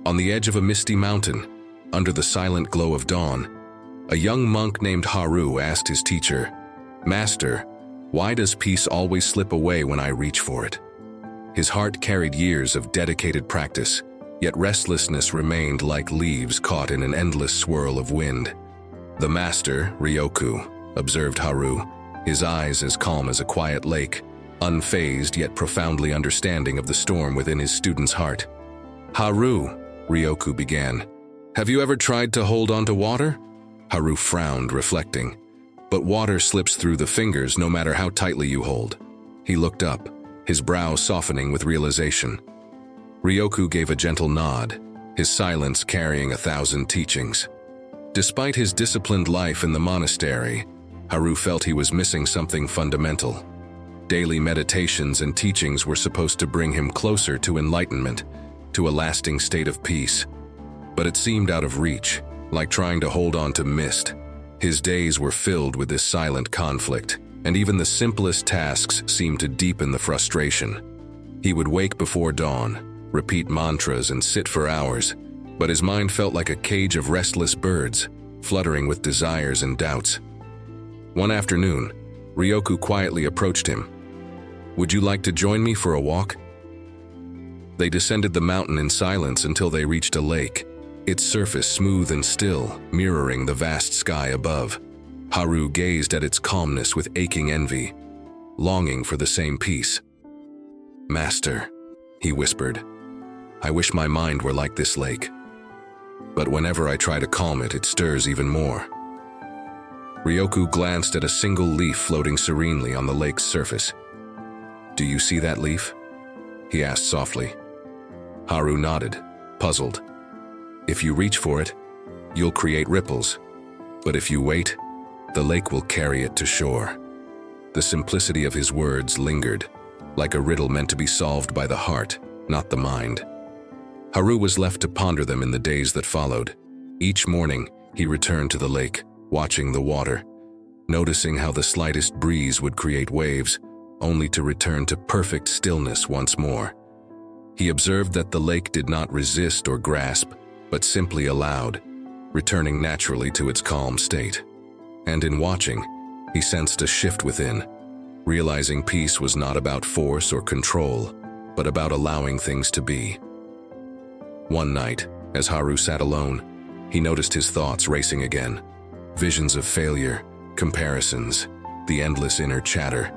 On the edge of a misty mountain, under the silent glow of dawn, a young monk named Haru asked his teacher, "Master, why does peace always slip away when I reach for it?" His heart carried years of dedicated practice, yet restlessness remained like leaves caught in an endless swirl of wind. "The master, Ryoku," observed Haru, his eyes as calm as a quiet lake, unfazed yet profoundly understanding of the storm within his student's heart. "Haru," Ryoku began, "have you ever tried to hold on to water?" Haru frowned, reflecting. "But water slips through the fingers no matter how tightly you hold." He looked up, his brow softening with realization. Ryoku gave a gentle nod, his silence carrying 1,000 teachings. Despite his disciplined life in the monastery, Haru felt he was missing something fundamental. Daily meditations and teachings were supposed to bring him closer to enlightenment, to a lasting state of peace. But it seemed out of reach, like trying to hold on to mist. His days were filled with this silent conflict, and even the simplest tasks seemed to deepen the frustration. He would wake before dawn, repeat mantras and sit for hours, but his mind felt like a cage of restless birds, fluttering with desires and doubts. One afternoon, Ryoku quietly approached him. "Would you like to join me for a walk?" They descended the mountain in silence until they reached a lake, its surface smooth and still, mirroring the vast sky above. Haru gazed at its calmness with aching envy, longing for the same peace. "Master," he whispered, "I wish my mind were like this lake. But whenever I try to calm it, it stirs even more." Ryoku glanced at a single leaf floating serenely on the lake's surface. "Do you see that leaf?" he asked softly. Haru nodded, puzzled. "If you reach for it, you'll create ripples. But if you wait, the lake will carry it to shore." The simplicity of his words lingered, like a riddle meant to be solved by the heart, not the mind. Haru was left to ponder them in the days that followed. Each morning, he returned to the lake, watching the water, noticing how the slightest breeze would create waves, only to return to perfect stillness once more. He observed that the lake did not resist or grasp, but simply allowed, returning naturally to its calm state. And in watching, he sensed a shift within, realizing peace was not about force or control, but about allowing things to be. One night, as Haru sat alone, he noticed his thoughts racing again. Visions of failure, comparisons, the endless inner chatter.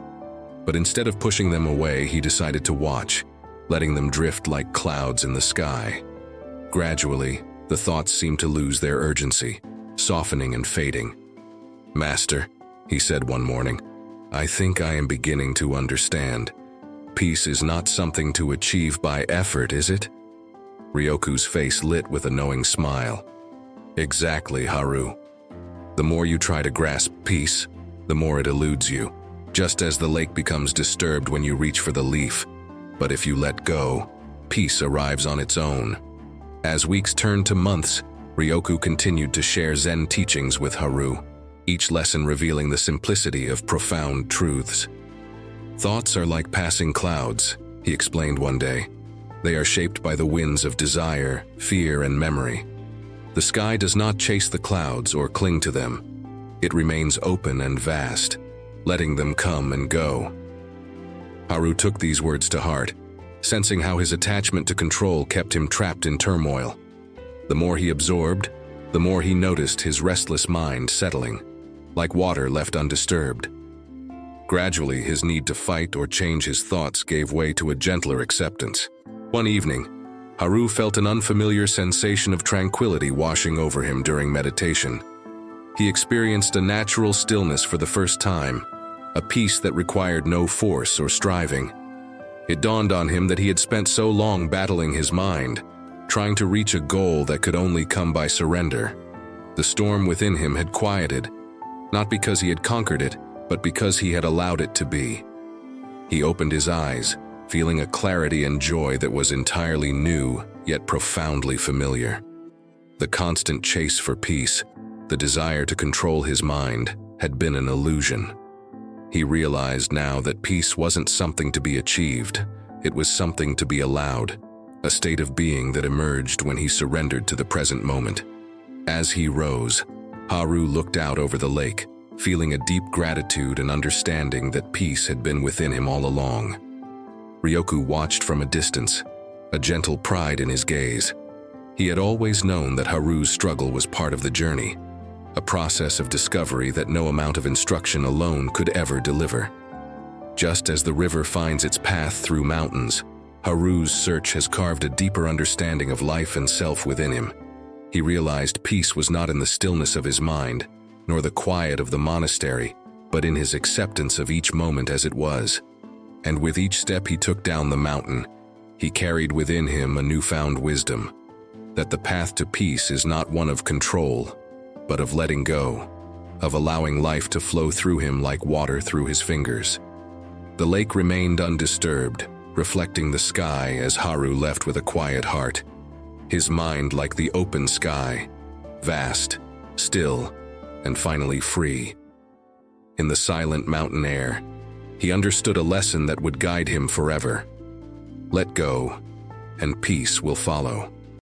But instead of pushing them away, he decided to watch, letting them drift like clouds in the sky. Gradually, the thoughts seemed to lose their urgency, softening and fading. "Master," he said one morning, "I think I am beginning to understand. Peace is not something to achieve by effort, is it?" Ryoku's face lit with a knowing smile. "Exactly, Haru. The more you try to grasp peace, the more it eludes you, just as the lake becomes disturbed when you reach for the leaf. But if you let go, peace arrives on its own." As weeks turned to months, Ryoku continued to share Zen teachings with Haru, each lesson revealing the simplicity of profound truths. "Thoughts are like passing clouds," he explained one day. "They are shaped by the winds of desire, fear, and memory. The sky does not chase the clouds or cling to them. It remains open and vast, letting them come and go." Haru took these words to heart, sensing how his attachment to control kept him trapped in turmoil. The more he absorbed, the more he noticed his restless mind settling, like water left undisturbed. Gradually, his need to fight or change his thoughts gave way to a gentler acceptance. One evening, Haru felt an unfamiliar sensation of tranquility washing over him during meditation. He experienced a natural stillness for the first time, a peace that required no force or striving. It dawned on him that he had spent so long battling his mind, trying to reach a goal that could only come by surrender. The storm within him had quieted, not because he had conquered it, but because he had allowed it to be. He opened his eyes, feeling a clarity and joy that was entirely new, yet profoundly familiar. The constant chase for peace, the desire to control his mind, had been an illusion. He realized now that peace wasn't something to be achieved, it was something to be allowed. a state of being that emerged when he surrendered to the present moment. As he rose, Haru looked out over the lake, feeling a deep gratitude and understanding that peace had been within him all along. Ryoku watched from a distance, a gentle pride in his gaze. He had always known that Haru's struggle was part of the journey, a process of discovery that no amount of instruction alone could ever deliver. Just as the river finds its path through mountains, Haru's search has carved a deeper understanding of life and self within him. He realized peace was not in the stillness of his mind, nor the quiet of the monastery, but in his acceptance of each moment as it was. And with each step he took down the mountain, he carried within him a newfound wisdom, that the path to peace is not one of control, but of letting go, of allowing life to flow through him like water through his fingers. The lake remained undisturbed, reflecting the sky as Haru left with a quiet heart, his mind like the open sky, vast, still, and finally free. In the silent mountain air, he understood a lesson that would guide him forever. Let go, and peace will follow.